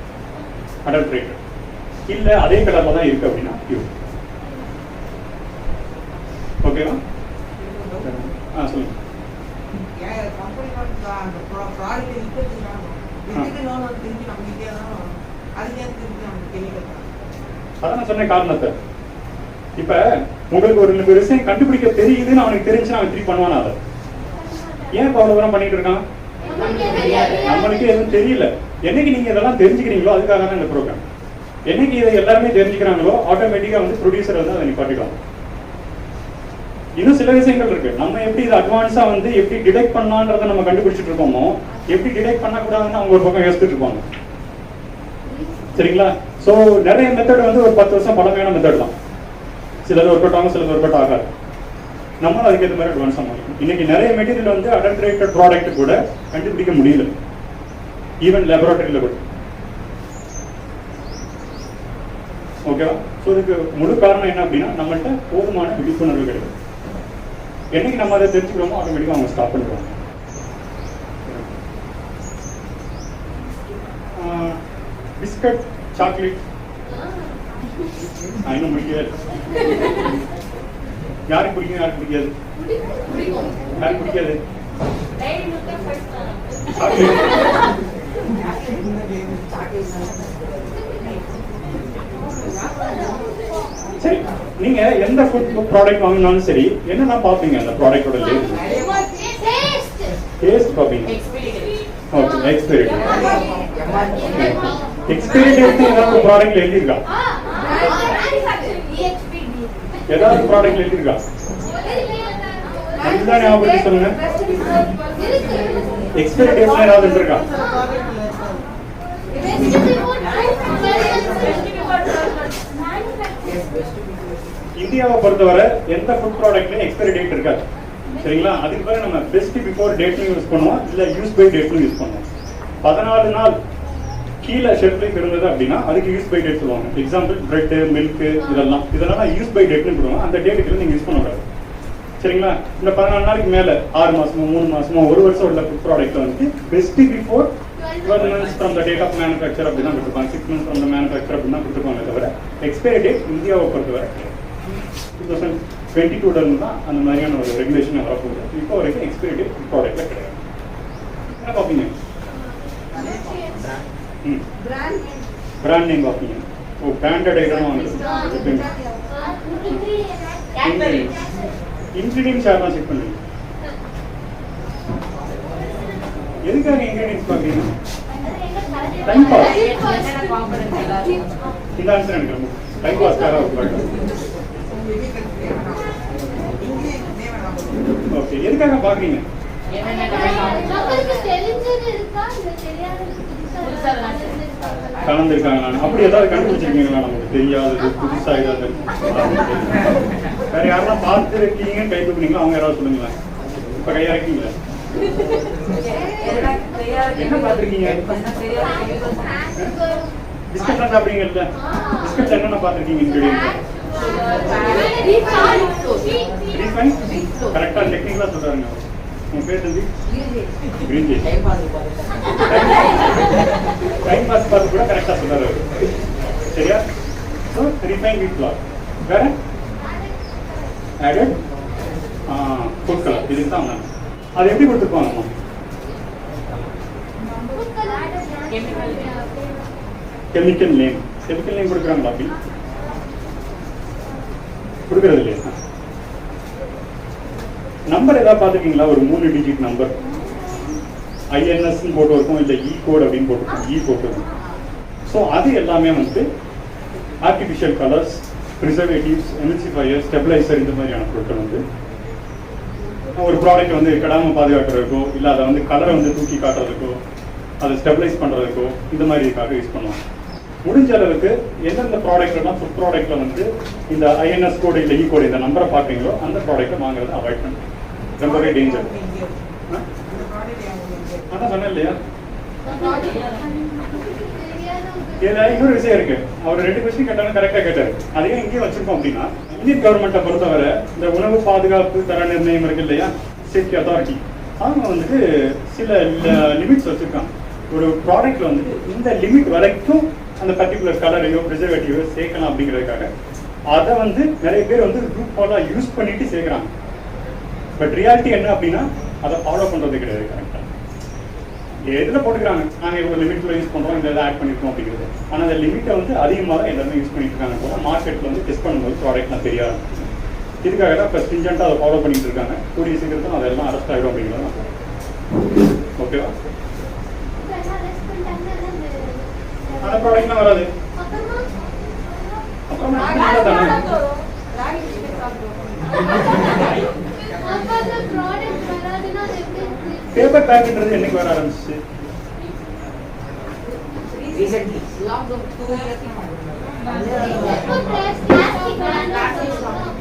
அடல்ட்ரேட்டட். இல்லை அதே கலரில் தான் இருக்கு அப்படின்னா பியூர். ஓகேவா? சொல்லுங்க. அதான் சொன்ன காரணத்தை. இப்ப உங்களுக்கு ஒரு விஷயம் கண்டுபிடிக்க தெரியுதுன்னு அவனுக்கு தெரிஞ்சுன்னா அவன் திருப்பி பண்ணுவானா? அதை ஏன் இப்ப அவ்வளவு தூரம் பண்ணிட்டு இருக்கான்? நம்மளுக்கு எதுவும் தெரியல. என்னைக்கு நீங்க இதெல்லாம் தெரிஞ்சுக்கிறீங்களோ அதுக்காக தான் இந்த ப்ரோக்ராம். என்னைக்கு இதை எல்லாருமே தெரிஞ்சுக்கிறாங்களோ ஆட்டோமேட்டிக்கா வந்து ப்ரொடியூசர் வந்து அதை நிப்பாட்டிடுவாங்க. இன்னும் சில விஷயங்கள் இருக்கு. நம்ம எப்படி இது அட்வான்ஸா வந்து எப்படி டிடெக்ட் பண்ணலான்றதை நம்ம கண்டுபிடிச்சிட்டு இருக்கோமோ எப்படி டிடெக்ட் பண்ணக்கூடாதுன்னு அவங்க ஒரு பக்கம் யோசிச்சுட்டு இருப்பாங்க. சரிங்களா? ஸோ நிறைய மெத்தட் வந்து ஒரு 10 வருஷம் பழமையான மெத்தட் தான். சிலது ஒர்க் அவுட் ஆகும், சிலது ஒர்க் அவுட் ஆகாது. நம்மளும் அதுக்கேற்ற மாதிரி அட்வான்ஸ் ஆகும். இன்னைக்கு நிறைய மெட்டீரியல் வந்து அடல்ட்ரேட்டட் ப்ராடக்ட் கூட கண்டுபிடிக்க முடியல, ஈவன் லேபரேட்டரியில் கூட. ஓகேவா? ஸோ இதுக்கு முழு காரணம் என்ன அப்படின்னா நம்மள்கிட்ட போதுமான விழிப்புணர்வு கிடையாது. என்னைக்கு நம்ம அதை தெரிஞ்சுக்கிறோமோ ஆட்டோமேட்டிக்காக அவங்க ஸ்டாப் பண்ணுவாங்க. பிஸ்கட், சாக்லேட் இன்னும் முடிக்கவே யாருக்கு பிடிக்கும், யாருக்கு பிடிக்காது? யாருக்கு பிடிக்காது? சரி, நீங்க எந்த ஃபுட் ப்ராடக்ட் வாங்கினாலும் சரி என்னெல்லாம் பார்ப்பீங்க? அந்த ப்ராடக்டோட டேஸ்ட் பார்ப்பீங்க. ஓகே, எக்ஸ்பைரி டேட் ஏதாவது ப்ராடக்ட்ல எழுதிருக்கா? ஏதாவது ப்ராடக்ட்ல எழுதிருக்கா? அதுதான் ஞாபகம் சொல்லுங்க. எக்ஸ்பைரி டேட்ல ஏதாவது இருக்கா? இந்தியாவை பொறுத்தவரை எந்த ஃபுட் ப்ராடக்ட்லயும் எக்ஸ்பைரி டேட் இருக்காது. சரிங்களா? அதுக்கு பிறகு நம்ம பெஸ்ட் பிஃபோர் டேட்னு யூஸ் பண்ணுவோம், இல்ல யூஸ் பை டேட்னு யூஸ் பண்ணுவோம். 14 நாள் கீழே ஷெல்ஃப் லைஃப் இருந்தது அப்படின்னா அதுக்கு யூஸ் பை டேட் சொல்லுவாங்க. எக்ஸாம்பிள் பிரெட், மில்க் இதெல்லாம் யூஸ் பை டேட்னு சொல்லுவாங்க. அந்த டேட்டுக்கு நீங்க யூஸ் பண்ணக்கூடாது. சரிங்களா? இந்த 14 நாளைக்கு மேல 6 மாசமோ 3 மாசமோ 1 வருஷம் உள்ள ஃபுட் ப்ராடக்ட்ல வந்து best before 12 months from the date of manufacture அப்படி தான் கொடுத்துருப்பாங்க. 6 months from the manufacture அப்படி தான் கொடுத்துருப்பாங்க. தவிர எக்ஸ்பைரி டேட் இந்தியாவை பொறுத்தவரை 2022 தான் அந்த மாதிரியான ஒரு ரெகுலேஷன் வரப்போகுது. இப்போ வரைக்கும் எக்ஸ்பைரி டேட் ப்ராடக்ட்ல கிடையாது. என்ன பார்ப்பீங்க? பிராண்ட் நேம் பார்ப்பீங்க. ஓ, பிராண்டட் ஐட்டம் வாங்குறது. இன்கிரீடியன்ஸ் யாரெல்லாம் செக் பண்ணுவீங்க? எதுக்காக இன்கிரீடியன்ஸ் பார்க்குறீங்க? Time pass. இந்த ஆன்சர் எனக்கு டைம் பாஸ்க்காக ஓகே. எதுக்காக பார்க்குறீங்க? கலந்துருக்காங்களா? அப்படி ஏதாவது கண்டுபிடிச்சிருக்கீங்களா? நமக்கு தெரியாதது புதுசா ஏதாவது வேற யாரெல்லாம் பார்த்து இருக்கீங்க கை தூக்குனீங்களா? அவங்க யாராவது சொல்லுங்களேன். இப்ப கையா இருக்கீங்களா? என்ன பார்த்துருக்கீங்க? பிஸ்கட்லாம் சாப்பிடுறீங்கல்ல? பிஸ்கட்ல என்னென்ன பார்த்துருக்கீங்க? இன்கிரீடியன்ட் கரெக்டா டெக்னிக்கலா சொல்றாங்க. உங்க பேர் தம்பி? Green J. டைம் பாஸ் பார்த்து கூட கரெக்டா சொல்றாரு. சரியா? So refine wheat flour. வேற ஆடட் ஃபுட் கலர். இதுதான் அது எப்படி கொடுத்துருப்பாங்கம்மா? Chemical name. கெமிக்கல் நேம் கொடுக்குறாங்களா? அப்படி கொடுக்கறது இல்லையா? நம்பர் ஏதாவது பார்த்துருக்கீங்களா? ஒரு 3 டிஜிட் நம்பர் INS போட்டு இருக்கும், இல்லை இ கோட் அப்படின்னு போட்டுருக்கோம். இ போட்டுருக்கும். ஸோ அது எல்லாமே வந்து ஆர்டிஃபிஷியல் கலர்ஸ், ப்ரிசர்வேட்டிவ்ஸ், எமில்சிஃபையர், ஸ்டெபிளைசர் இந்த மாதிரியான பொருட்கள் வந்து ஒரு ப்ராடக்ட் வந்து கெடாமல் பாதுகாக்கிறதுக்கோ, இல்லை அதை வந்து கலரை வந்து தூக்கி காட்டுறதுக்கோ, அதை ஸ்டெபிளைஸ் பண்ணுறதுக்கோ இந்த மாதிரி இதுக்காக யூஸ் பண்ணுவாங்க. முடிஞ்ச அளவுக்கு எந்தெந்த ப்ராடக்ட்லாம் ஃபுட் ப்ராடக்ட்ல வந்து இந்த INS கோடு இல்லை இ கோடு இந்த நம்பரை பார்க்குறீங்களோ அந்த ப்ராடக்ட்டை வாங்குறதை அவாய்ட் பண்ணுங்க. ரொம்பவே டேஞ்சர். அதான் சொன்னேன் இல்லையா? இன்னொரு விஷயம் இருக்கு. அவர் 2 கொஸ்டின் கேட்டாலும் கரெக்டா கேட்டாரு. அதையும் இங்கேயும் வச்சிருக்கோம் அப்படின்னா, இந்தியன் கவர்மெண்ட்டை பொறுத்தவரை இந்த உணவு பாதுகாப்பு தர நிர்ணயம் இருக்கு இல்லையா, சேஃப்டி அத்தாரிட்டி, அவங்க வந்துட்டு சில லிமிட்ஸ் வச்சிருக்காங்க. ஒரு ப்ராடக்ட்ல வந்துட்டு இந்த லிமிட் வரைக்கும் அந்த பர்டிகுலர் கலரையோ ப்ரிசர்வேட்டிவோ சேர்க்கலாம் அப்படிங்கிறதுக்காக அதை வந்து நிறைய பேர் வந்து குரூப் ஃபாலோ யூஸ் பண்ணிட்டு சேர்க்குறாங்க. பட் ரியாலிட்டி என்ன அப்படின்னா அதை ஃபாலோ பண்றது கிடையாது. கரெக்டாக எதில் போட்டுக்கிறாங்க, நாங்கள் இவ்வளோ லிமிட்ல யூஸ் பண்ணுறோம், இந்த இதை ஆட் பண்ணிருக்கோம் அப்படிங்கிறது. ஆனால் அந்த லிமிட்டை வந்து அதிகமாக தான் எல்லாருமே யூஸ் பண்ணிட்டு இருக்காங்க. போல மார்க்கெட்டில் வந்து டெஸ்ட் பண்ணும்போது ப்ராடக்ட்லாம் தெரியாது. இதுக்காக தான் இப்போ ஸ்ட்ரிஞ்சென்ட்டாக அதை ஃபாலோ பண்ணிட்டு இருக்காங்க. கூடிய சீக்கிரத்தில் அதெல்லாம் அரெஸ்ட் ஆகிடும் அப்படிங்கிறது. ஓகேவா? அந்த ப்ராடக்ட்லாம் வராது. பேப்பர் பேக்ன்றது என்னைக்கு வர ஆரம்பிச்சு?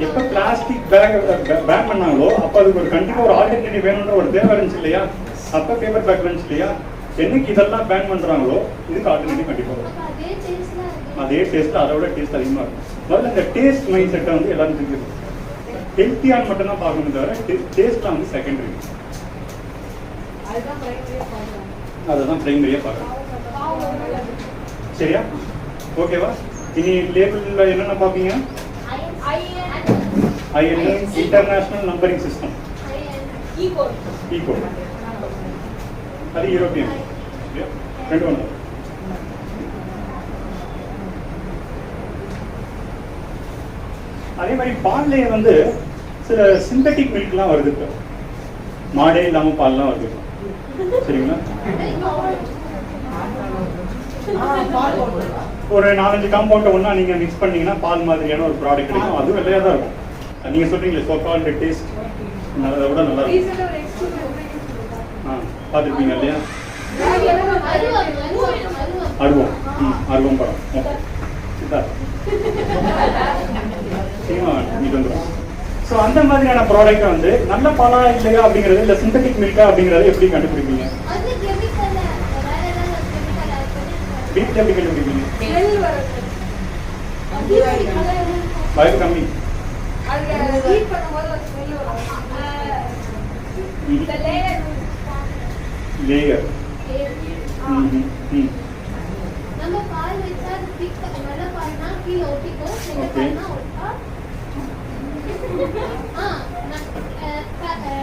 எப்ப பிளாஸ்டிக் பேக் பேன் பண்ணாங்களோ அப்ப அதுக்கு ஒரு கண்டிப்பா ஒரு ஆல்டர்னேட்டிவ் வேணும்ன்ற ஒரு தேவை இருந்துச்சு இல்லையா? அப்ப பேப்பர் பேக் இருந்துச்சு இல்லையா? என்னைக்கு இதெல்லாம் பேன் பண்றாங்களோ இதுக்கு ஆல்டர்னேட்டிவ் கண்டிப்பா வரும். அதே டேஸ்ட் அதோட டேஸ்ட் அதிகமா இருக்கும். முதல்ல இந்த டேஸ்ட் மைண்ட் செட்டை வந்து எல்லாரும் தெரிஞ்சுக்கணும். ஹெல்த்தியான்னு மட்டும் தான் பார்க்கணும் தவிர டேஸ்ட்லாம் வந்து செகண்டரி. அதுதான் பிரைமரியா பார்க்கணும். சரியா? ஓகேவா? இனி லேபிள்ல என்னென்ன பார்ப்பீங்க? INN international numbering system. E-code. அது யூரோப்பியன். ரெண்டு ஒன்று. அதே மாதிரி பால்லையே வந்து சில சிந்தட்டிக் மில்க்லாம் வருது. இப்போ மாடே இல்லாம பால்லாம் வருது. சரிங்களா? ஒரு 4-5 காம்பவுண்ட் ஒண்ணா நீங்க மிக்ஸ் பண்ணீங்கன்னா பால் மாதிரியான ஒரு ப்ராடக்ட் கிடைக்கும். அதுவும் வெள்ளையா தான் இருக்கும். நீங்க சொல்றீங்களே சோ கால்ட் டேஸ்ட் அதை விட நல்லா இருக்கும். பார்த்துருப்பீங்க இல்லையா? அருவம் படம் ஸோ அந்த மாதிரியான ப்ராடக்ட் வந்து நல்ல பாலா இல்லையா அப்படிங்கிறது இல்லை சிந்தட்டிக் மில்கா அப்படிங்கறத எப்படி கண்டுபிடிப்பீங்க? வீட்டில் எப்படி கண்டுபிடிப்பீங்க? வயது கம்மி லேயர் நம்ம பால் வெச்சா திக் நல்ல பால்னா கீழ ஒட்டிக்கும் சின்ன பால்னா ஒட்டா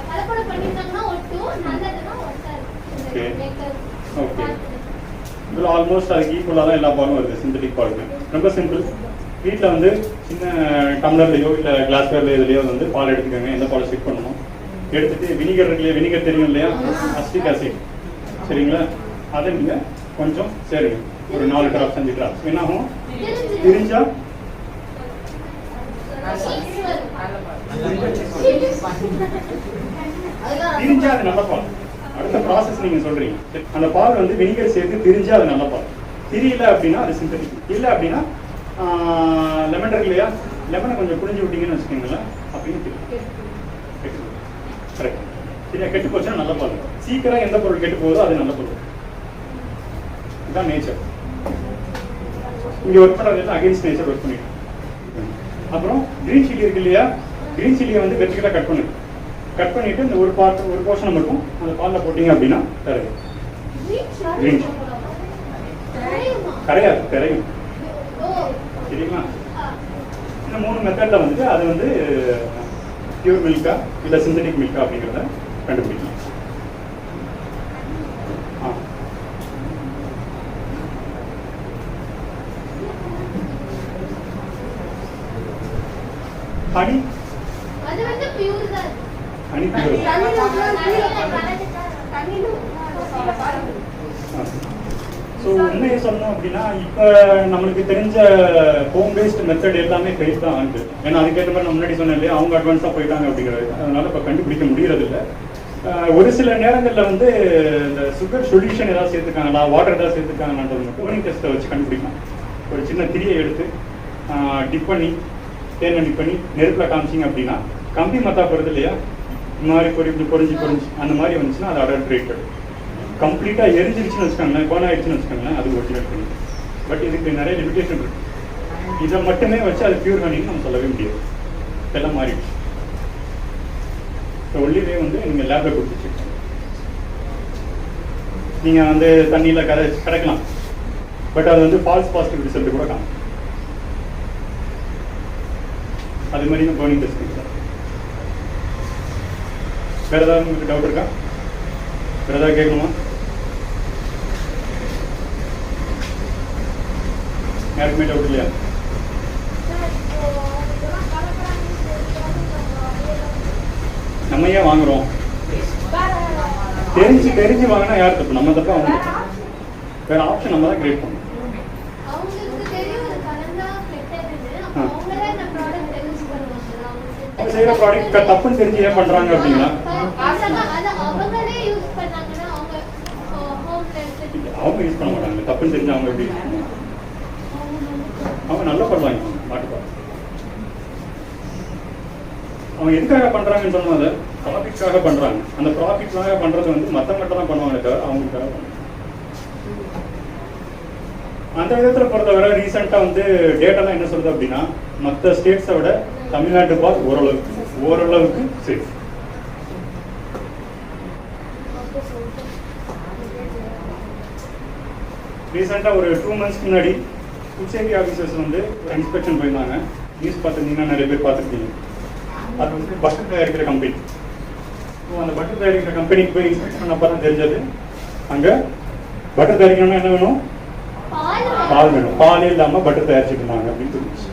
கலப்பட பண்ணிட்டாங்கன்னா ஒட்டும் நல்லதுனா ஒட்டாது. ஓகே இதுல ஆல்மோஸ்ட் அதுக்கு ஈக்குவலா தான் எல்லா பாலும் வருது சிந்தட்டிக் பாலுக்கு. ரொம்ப சிம்பிள். வீட்டில் வந்து சின்ன டம்ளர்லையோ இல்லை கிளாஸ்வேர்ல இதுலையோ வந்து பால் எடுத்துக்கோங்க. எந்த பாலை செக் பண்ணணும் எடுத்துட்டு வினிகர் இருக்குல்லையா? வினிகர் தெரியும் இல்லையா? Acetic acid. சரிங்களா? அதை நீங்க கொஞ்சம் சேருங்க. ஒரு 4 டிராப்ஸ் 5 டிராப்ஸ் என்ன ஆகும்? திரிஞ்சா திரிஞ்சா அது நல்ல பால். அடுத்த ப்ராசஸ் நீங்க சொல்றீங்க. அந்த பால் வந்து வினிகர் சேர்த்து திரிஞ்சா அது நல்ல பால். திரியல அப்படின்னா அது சிந்தட்டிக். இல்லை அப்படின்னா லெமன் இருக்கு இல்லையா? லெமனை கொஞ்சம் புழிஞ்சு விட்டீங்கன்னு வச்சுக்கோங்களேன். அப்படின்னு கரெக்ட். சரியா? கெட்டு போச்சுன்னா நல்ல பால். சீக்கிரம் எந்த பொருள் கெட்டு போகுதோ அது நல்ல பொருள். இதுதான் நேச்சர். இங்க ஒர்க் பண்றது அகைன்ஸ்ட் நேச்சர் ஒர்க் பண்ணிட்டு. அப்புறம் கிரீன் சில்லி இருக்கு இல்லையா? கிரீன் சில்லியை வந்து வெர்டிகலா கட் பண்ணிட்டு இந்த ஒரு போர்ஷன் மட்டும் அந்த பால்ல போட்டீங்க அப்படின்னா கரையும். கிரீன் கரையாது, கரையும். சரிங்களா? இந்த 3 மெத்தட்ல வந்துட்டு அது வந்து பியூர் மில்கா இல்ல சிந்தட்டிக் மில்கா அப்படிங்கிறத கண்டுபிடிக்கலாம். ஹனி அது வந்து பியூர் தான். Honey pure. ஸோ உண்மையை சொன்னோம் அப்படின்னா இப்போ நம்மளுக்கு தெரிஞ்ச ஹோம் பேஸ்ட் மெத்தட் எல்லாமே ஃபெயில் தான் ஆகுது. ஏன்னா அதுக்கேற்ற மாதிரி நான் முன்னாடி சொன்னேன் இல்லையா? அவங்க அட்வான்ஸாக போயிட்டாங்க அப்படிங்கிறது. அதனால இப்போ கண்டுபிடிக்க முடியறதில்லை. ஒரு சில நேரங்களில் வந்து இந்த சுகர் சொல்யூஷன் ஏதாவது சேர்த்துக்காங்களா, வாட்டர் ஏதாவது சேர்த்துக்காங்களான்றது மட்டும் டோனிங் டெஸ்ட்டை வச்சு கண்டுபிடிக்கலாம். ஒரு சின்ன திரியை எடுத்து டிப் பண்ணி தேனை டிப் பண்ணி நெருப்பில் காமிச்சிங்க அப்படின்னா கம்பி மத்தா போகிறது இல்லையா? இந்த மாதிரி பொறிஞ்சு அந்த மாதிரி வந்துச்சுன்னா அது அடல்ட்ரேட்டட். கம்ப்ளீட்டாக எரிஞ்சிருச்சுன்னு வச்சுக்கோங்களேன், கோன் ஆயிடுச்சுன்னு வச்சுக்கோங்களேன், அது ஒரிஜினல் பண்ணி. பட் இதுக்கு நிறைய லிமிடேஷன் இருக்கு. இதை மட்டுமே வச்சு அது பியூர் ஹனின்னு நம்ம சொல்லவே முடியாது. இதெல்லாம் மாறிடுச்சு. ஸோ ஒன்லிவே வந்து நீங்கள் லேபில் கொடுத்துச்சு நீங்கள் வந்து தண்ணியில் கரைக்கலாம். பட் அது வந்து ஃபால்ஸ் பாசிட்டிவ் ரிசல்ட் கூட காணும். அது மாதிரி தான் பர்னிங் டெஸ்ட் சார். வேறு ஏதாவது உங்களுக்கு டவுட் இருக்கா? வேறு ஏதாவது கேட்கணுமா? யாருக்குமே டவுட் இல்லையா? நம்ம ஏன் வாங்குறோம்? தெரிஞ்சு வாங்கினா யார் தப்பு? நம்ம தப்பா அவங்க. வேற ஆப்ஷன் நம்ம தான் கிரியேட் பண்ணணும். செய்யற ப்ராடக்ட் தப்புன்னு தெரிஞ்சு ஏன் பண்றாங்க அப்படின்னா அவங்க யூஸ் பண்ண மாட்டாங்க. தப்புன்னு தெரிஞ்சு அவங்க எப்படி அவங்க நல்ல பால் வாங்கிப்பாங்க, மாட்டுப்பால். அவங்க எதுக்காக பண்றாங்கன்னு சொன்னது ப்ராஃபிட்காக பண்றாங்க. அந்த ப்ராஃபிட்காக பண்றது வந்து மற்றவங்கள்ட்ட தான் பண்ணுவாங்க தவிர அவங்களுக்காக பண்ணுவாங்க. அந்த விதத்தில் பொறுத்தவரை ரீசெண்டாக வந்து டேட்டாலாம் என்ன சொல்லுது அப்படின்னா, மற்ற ஸ்டேட்ஸை விட தமிழ்நாட்டு பால் ஓரளவுக்கு சேஃப். ரீசெண்டாக ஒரு 2 months முன்னாடி ஃபுட் சேஃப்டி ஆஃபீஸர்ஸ் வந்து ஒரு இன்ஸ்பெக்ஷன் போயிருந்தாங்க. நியூஸ் பார்த்துருந்தீங்கன்னா நிறைய பேர் பார்த்துருக்கீங்க. அது வந்து பட்டர் தயாரிக்கிற கம்பெனி. ஸோ அந்த பட்டர் தயாரிக்கிற கம்பெனிக்கு போய் இன்ஸ்பெக்ஷன் பண்ணப்போ தான் தெரிஞ்சது, அங்கே பட்டர் தயாரிக்கணும்னா என்ன வேணும்? பால் வேணும். பாலே இல்லாமல் பட்டர் தயாரிச்சுட்டு இருந்தாங்க அப்படின்னு தெரிஞ்சு.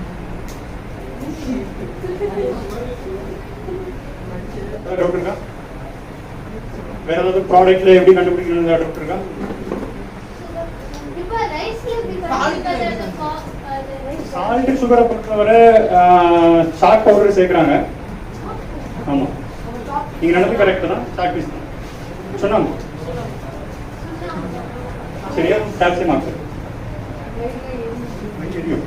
டவுட் இருக்கா? வேற ஏதாவது ப்ராடக்ட்ல எப்படி கண்டுபிடிக்கணும் டவுட் இருக்கா? சால்ட் சுகரை பொறுத்தவரை சாக் பவுடர் சேர்க்குறாங்க. ஆமாம், நீங்கள் நடந்து கரெக்டு தான். சாக் பீஸ் தான் சொன்னாங்க. சரியா? கால்சியம் ஆக்சைடு வயிறு,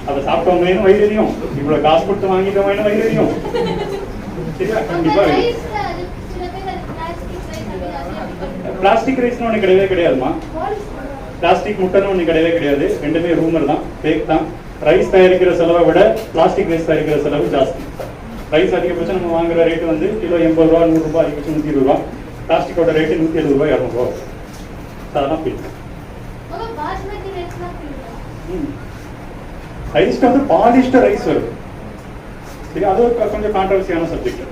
அதை சாப்பிட்டவங்க வயிறு எரியும். இவ்வளோ காசு கொடுத்து வாங்கிட்டவங்க வயிறு எரியும். சரியா? கண்டிப்பாக பிளாஸ்டிக் ரைஸ்னு ஒன்று கிடையவே கிடையாதுமா. பிளாஸ்டிக் முட்டைன்னு ஒன்று கிடையவே கிடையாது. ரெண்டுமே ரூமர் தான், ஃபேக் தான். ரைஸ் தயாரிக்கிற செலவை விட பிளாஸ்டிக் ரைஸ் தயாரிக்கிற செலவு ஜாஸ்தி. ரைஸ் அதிகபட்சம் நம்ம வாங்குற ரேட்டு வந்து கிலோ 80 ரூபா, 100 ரூபாய், அதிகபட்சம் 120 ரூபா. பிளாஸ்டிக்கோட ரேட்டு 170 ரூபாய், 200 ரூபா. அதெல்லாம் ஃபீல். ரைஸ்க்கு வந்து பாலிஷ்ட ரைஸ் வருது. சரி, அது ஒரு கொஞ்சம் கான்ட்ரவர்சியான சப்ஜெக்ட்.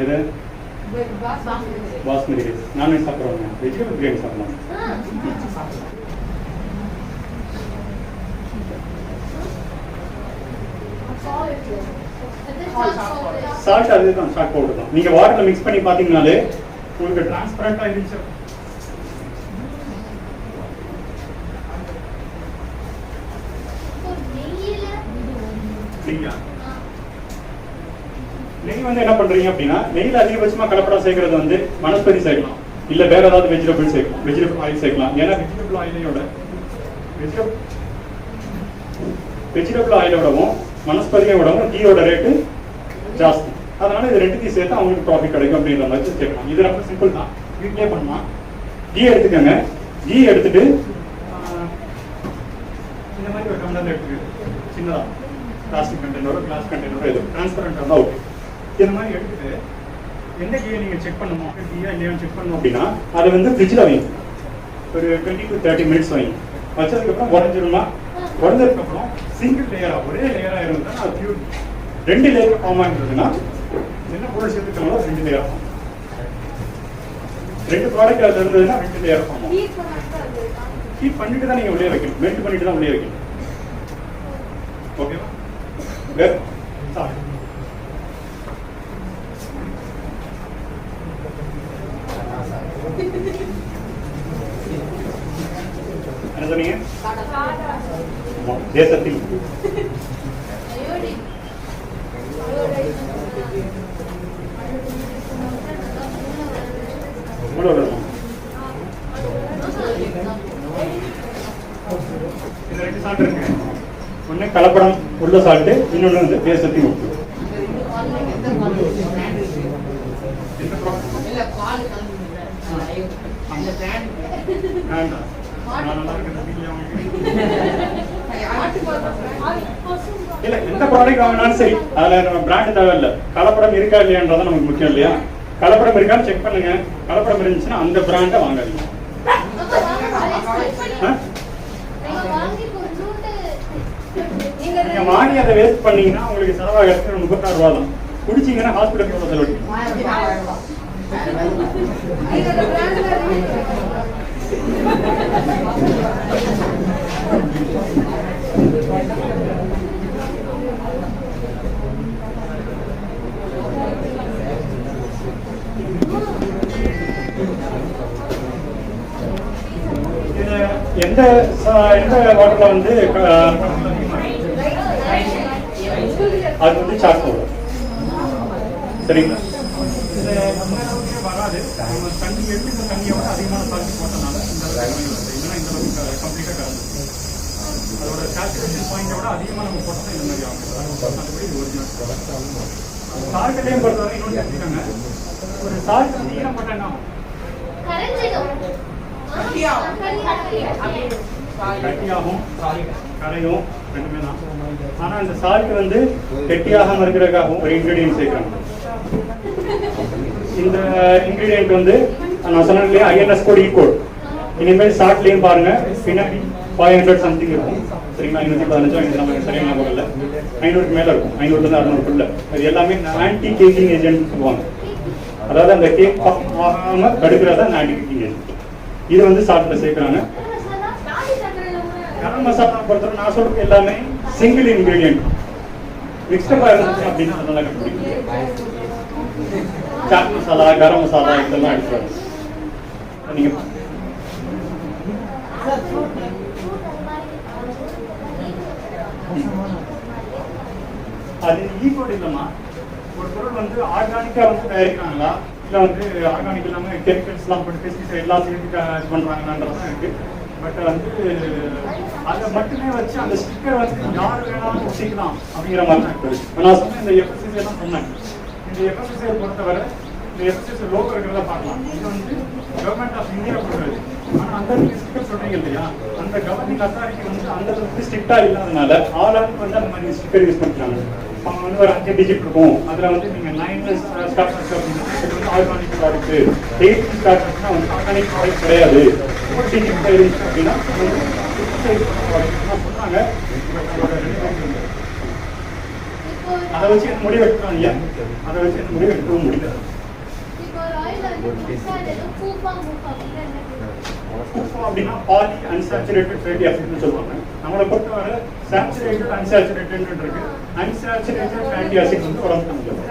எது? பாஸ்மதி ரைஸ். நான்வெஜ் சாப்பிட்றவங்க வெஜிடபிள் பிரியாணி சாப்பிடலாம். சால்ட் அதுதான், சால்ட் பவுடர் தான். நீங்க வாட்டர்ல மிக்ஸ் பண்ணி பாத்தீங்கன்னாலே உங்களுக்கு டிரான்ஸ்பரண்டா இருந்துச்சு. நெய் வந்து என்ன பண்றீங்க அப்படின்னா, நெய்ல அதிகபட்சமா கலப்படம் சேர்க்கறது வந்து வனஸ்பதி சேர்க்கலாம், இல்ல வேற ஏதாவது வெஜிடபிள் சேர்க்கலாம், வெஜிடபிள் ஆயில் சேர்க்கலாம். ஏன்னா வெஜிடபிள் ஆயிலோடவும் வனஸ்பதியோடவும் கீயோட ரேட்டு ஜாஸ்தி. அதனால இது ரெண்டுத்தையும் சேர்த்து அவங்களுக்கு ப்ராஃபிட் கிடைக்கும் அப்படின்ற மாதிரி சேர்க்கலாம். இது ரொம்ப சிம்பிள் தான், வீட்லயே பண்ணலாம். கீ எடுத்துக்கோங்க. கீ எடுத்துட்டு இந்த மாதிரி ஒரு டம்ளர்ல எடுத்துக்க, சின்னதா பிளாஸ்டிக் கண்டெய்னரோ கிளாஸ் கண்டெய்னரோ எது டிரான்ஸ்பரண்டா தான் ஓகே. இந்த மாதிரி எடுத்துட்டு எந்த கீயை நீங்க செக் பண்ணணும், கீயா இல்லையான்னு செக் பண்ணணும் அப்படின்னா அதை வந்து ஃப்ரிட்ஜில் வைங்க. ஒரு 20 to 30 மினிட்ஸ் வைங்க. வச்சதுக்கப்புறம் உடஞ்சிருமா, உடஞ்சதுக்கப்புறம் சிங்கிள் லேயரா ஒரே லேயரா இருந்ததுன்னா அது பியூர். 2 லேயர் ஃபார்ம் ஆகிருந்ததுன்னா என்ன பொருள் சேர்த்துக்கணும், 2 லேயர் ஃபார்ம். 2 ப்ராடக்ட் அதில் இருந்ததுன்னா 2 லேயர் ஃபார்ம் ஆகும். ஹீட் பண்ணிட்டு தான் நீங்க உள்ளே வைக்கணும், மெல்ட் பண்ணிட்டு தான் உள்ளே வைக்கணும். ஓகேவா? வேற என்ன சொன்னீங்க? தேசத்தில் இந்த 2 சால்ட் இருக்கு. ஒண்ணு கலப்படம் உள்ள சால்ட், இன்னொன்னு வந்து தேசத்தின் உப்பு. இல்ல எந்த ப்ராடக்ட் வாங்கினாலும் சரி, அதுல நம்ம பிராண்ட் தேவையில்லை, கலப்படம் இருக்கா இல்லையான்றதான் நமக்கு முக்கியம் இல்லையா? கலப்படம் இருக்கான்னு செக் பண்ணுங்க. கலப்படம் இருந்துச்சுன்னா அந்த பிராண்டை வாங்காதீங்க. நீங்க வாங்கி அதை வேஸ்ட் பண்ணீங்கன்னா உங்களுக்கு செலவாகிறது 36 ரூபா தான். குடிச்சீங்கன்னா ஹாஸ்பிட்டலுக்கு எவ்வளவு செலவழிக்கும்? எந்த வாட்டர்ல வந்து அது வந்து சாக் பவுடர். சரிங்களா? வராது. தண்ணி எடுத்து இந்த தண்ணியோட அதிகமான சால்ட் போட்டனால இந்த கம்ப்ளீட்டாக கலந்து அதோட சேச்சுரேஷன் பாயிண்டை விட அதிகமாக நம்ம போட்டோம்னா இந்த மாதிரி ஆகும். மற்றபடி இது ஒரிஜினல். சால்ட்டையும் பொறுத்தவரை இன்னொன்று தெரிஞ்சுக்கோங்க, ஒரு சால்ட் ஈரம் போட்டால் என்ன ஆகும்? கட்டியாகும், கரையும், ரெண்டுமே தான். ஆனா இந்த சால்ட் வந்து கெட்டியாகாம இருக்கிறதுக்காகவும் ஒரு இன்கிரீடியன்ட் சேர்க்கிறாங்க. இந்த இன்கிரீடியன்ட் வந்து நான் சொன்னேன் இல்லையா, INS கோட் கோட். இனிமேல் சால்ட்லயும் பாருங்க பின்னாடி 500 சம்திங் இருக்கும். சரிங்களா, 515 நமக்கு சரியா ஞாபகம் இல்லை, 500க்கு மேல இருக்கும், 500ல 600க்குள்ள. அது எல்லாமே ஆன்டி கேக்கிங் ஏஜென்ட் சொல்லுவாங்க. அதாவது அந்த கேக் ஆகாம தடுக்கிறதா அந்த ஆன்டி கேக்கிங் ஏஜென்ட். இது வந்து சால்ட்ல சேர்க்கிறாங்க. கரம் மசாலா பொறுத்தவரை நான் சொல்றது எல்லாமே சிங்கிள் இன்கிரீடியன்ட். மிக்ஸ்டப்பா இருந்துச்சு அப்படின்னா அதெல்லாம் கண்டுபிடிக்கும். சாட் மசாலா, கரம் மசாலா இதெல்லாம் எடுத்துருவாங்க. நீங்க அது ஈகோட் இல்லைம்மா. ஒரு பொருள் வந்து ஆர்கானிக்கா வந்து தயாரிக்கிறாங்களா இல்லை வந்து ஆர்கானிக் இல்லாமல் கெமிக்கல்ஸ்லாம் போட்டு பெஸ்டிசைட் எல்லாம் சேர்த்து இது பண்ணுறாங்கன்றதான் இருக்கு. பட் வந்து அதை மட்டுமே வச்சு அந்த ஸ்டிக்கர் வந்து யார் வேணாலும் ஒட்டிக்கலாம் அப்படிங்கிற மாதிரி தான் இருக்குது. நான் சொன்னேன் இந்த FSSAI எல்லாம் சொன்னேன். இந்த FSSAI பொறுத்தவரை இந்த FSSAI லோகோ இருக்கிறத பார்க்கலாம். இது வந்து கவர்மெண்ட் ஆஃப் இந்தியா கொடுக்குறது. ஆனால் அந்த ஸ்டிக்கர் சொல்றீங்க இல்லையா, அந்த கவர்னிங் அத்தாரிட்டி வந்து அந்த அளவுக்கு ஸ்ட்ரிக்டா இல்லாதனால ஆளாளுக்கு வந்து அந்த மாதிரி ஸ்டிக்கர் யூஸ் பண்ணிக்கிறாங்க. அவங்க வந்து ஒரு 5 டிஜிட் இருக்கும், அதுல வந்து நீங்க 9 ஸ்டார்ட் அப்படின்னா இது வந்து ஆர்கானிக் ப்ராடக்ட், 8 ஸ்டார்ட் வந்து ஆர்கானிக் ப்ராடக்ட் கிடையாது, 4 டிஜிட் இருந்துச்சு அப்படின்னா சொல்றாங்க. அதை வச்சு என்ன முடிவு எடுக்கிறோம் இல்லையா, அதை வச்சு என்ன முடிவு எடுக்கவும் முடியாது. அப்படின்னா பாலி அன்சாச்சுரேட்டட் ஃபேட்டி ஆசிட்னு சொல்லுவாங்க. நம்மளை பொறுத்தவரை சாச்சுரேட்டட் அன்சாச்சுரேட்டட் இருக்கு. அன்சாச்சுரேட்டட் ஃபேட்டி ஆசிட் வந்து உடம்புக்கு நல்லது.